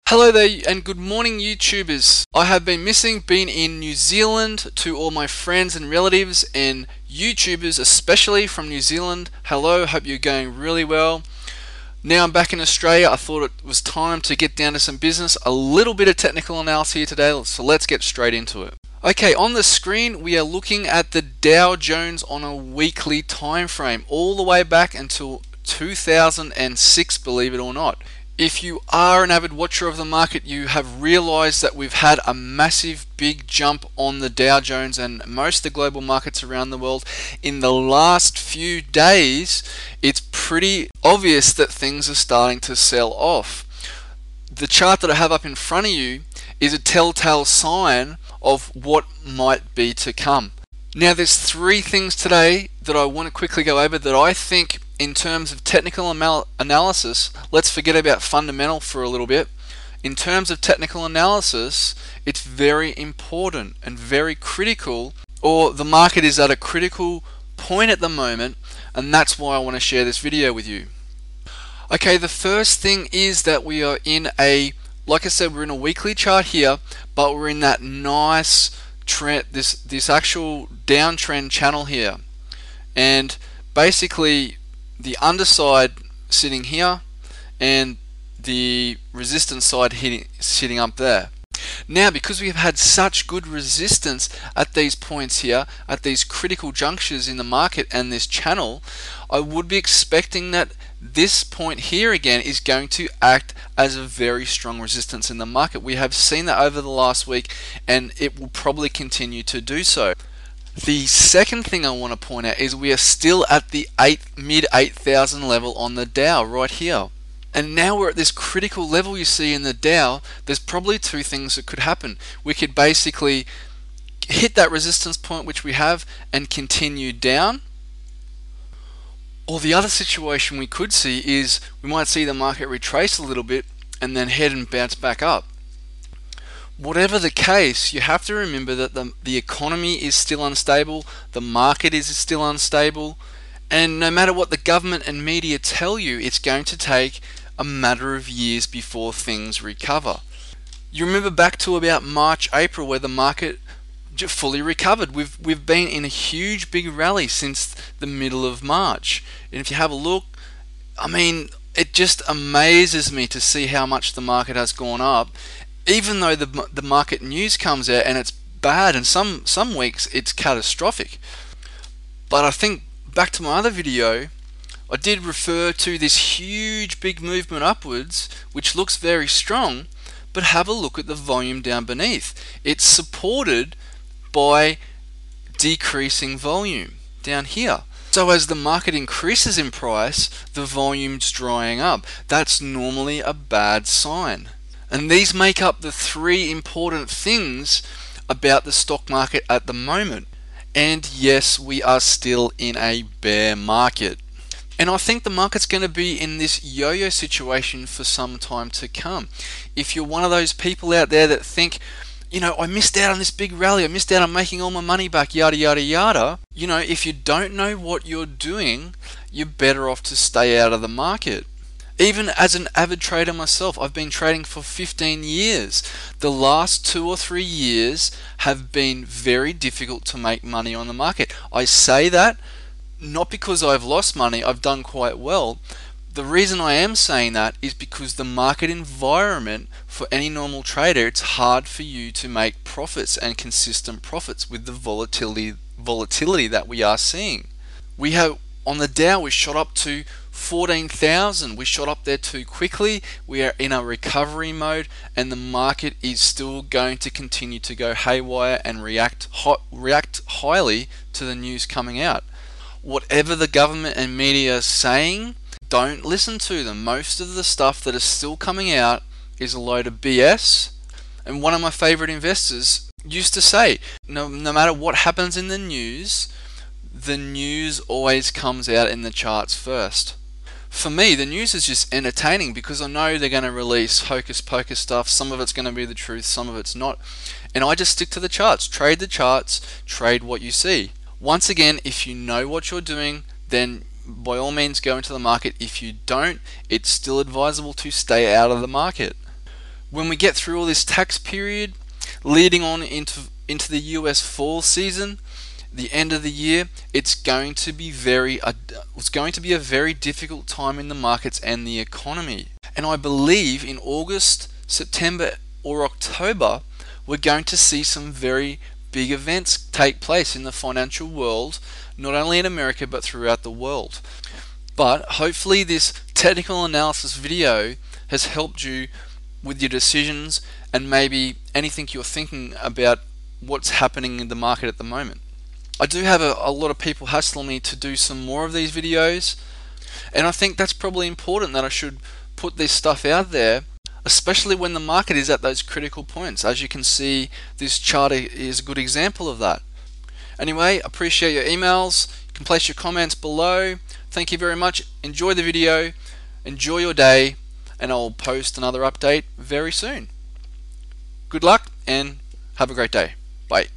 Hello there and good morning YouTubers. I have been missing, been in New Zealand to all my friends and relatives and YouTubers especially from New Zealand. Hello, hope you're going really well. Now I'm back in Australia. I thought it was time to get down to some business. A little bit of technical analysis here today, so let's get straight into it. Okay, on the screen we are looking at the Dow Jones on a weekly time frame all the way back until 2006, believe it or not. If you are an avid watcher of the market, you have realized that we've had a massive big jump on the Dow Jones and most of the global markets around the world in the last few days. It's pretty obvious that things are starting to sell off. The chart that I have up in front of you is a telltale sign of what might be to come. Now there's three things today that I want to quickly go over that I think in terms of technical analysis, let's forget about fundamental for a little bit. In terms of technical analysis, it's very important and very critical, or the market is at a critical point at the moment, and that's why I want to share this video with you. Okay, the first thing is that we are in a, like I said, we're in a weekly chart here, but we're in that nice trend, this actual downtrend channel here, and basically the underside sitting here and the resistance side sitting up there. Now, because we have had such good resistance at these points here, at these critical junctures in the market and this channel, I would be expecting that this point here again is going to act as a very strong resistance in the market. We have seen that over the last week and it will probably continue to do so. The second thing I want to point out is we are still at the mid 8,000 level on the Dow right here. And now we're at this critical level you see in the Dow. There's probably two things that could happen. We could basically hit that resistance point which we have and continue down. Or the other situation we could see is we might see the market retrace a little bit and then head and bounce back up. Whatever the case, you have to remember that the economy is still unstable, the market is still unstable, and no matter what the government and media tell you, it's going to take a matter of years before things recover. You remember back to about March, April, where the market fully recovered. We've been in a huge big rally since the middle of March, and if you have a look, I mean, it just amazes me to see how much the market has gone up. Even though the market news comes out and it's bad, and some weeks it's catastrophic. But I think back to my other video, I did refer to this huge big movement upwards, which looks very strong, but have a look at the volume down beneath. It's supported by decreasing volume down here. So as the market increases in price, the volume's drying up. That's normally a bad sign. And these make up the three important things about the stock market at the moment. And yes, we are still in a bear market. And I think the market's going to be in this yo-yo situation for some time to come. If you're one of those people out there that think, you know, I missed out on this big rally, I missed out on making all my money back, yada yada yada, you know, if you don't know what you're doing, you're better off to stay out of the market. Even as an avid trader myself, I've been trading for 15 years. The last 2 or 3 years have been very difficult to make money on the market. I say that not because I've lost money, I've done quite well. The reason I am saying that is because the market environment for any normal trader, it's hard for you to make profits and consistent profits with the volatility that we are seeing. We have on the Dow, we shot up to 14,000. We shot up there too quickly. We are in a recovery mode, and the market is still going to continue to go haywire and react highly to the news coming out. Whatever the government and media are saying, don't listen to them. Most of the stuff that is still coming out is a load of BS. And one of my favorite investors used to say, no matter what happens in the news always comes out in the charts first. For me, the news is just entertaining because I know they're going to release hocus pocus stuff. Some of it's going to be the truth, some of it's not. And I just stick to the charts. Trade the charts, trade what you see. Once again, if you know what you're doing, then by all means go into the market. If you don't, it's still advisable to stay out of the market. When we get through all this tax period, leading on into the US fall season, the end of the year, it's going to be a very difficult time in the markets and the economy. And I believe in August, September, or October, we're going to see some very big events take place in the financial world, not only in America but throughout the world. But hopefully this technical analysis video has helped you with your decisions and maybe anything you're thinking about what's happening in the market at the moment. I do have a lot of people hassling me to do some more of these videos, and I think that's probably important that I should put this stuff out there, especially when the market is at those critical points. As you can see, this chart is a good example of that. Anyway, appreciate your emails. You can place your comments below. Thank you very much. Enjoy the video, enjoy your day, and I'll post another update very soon. Good luck and have a great day. Bye.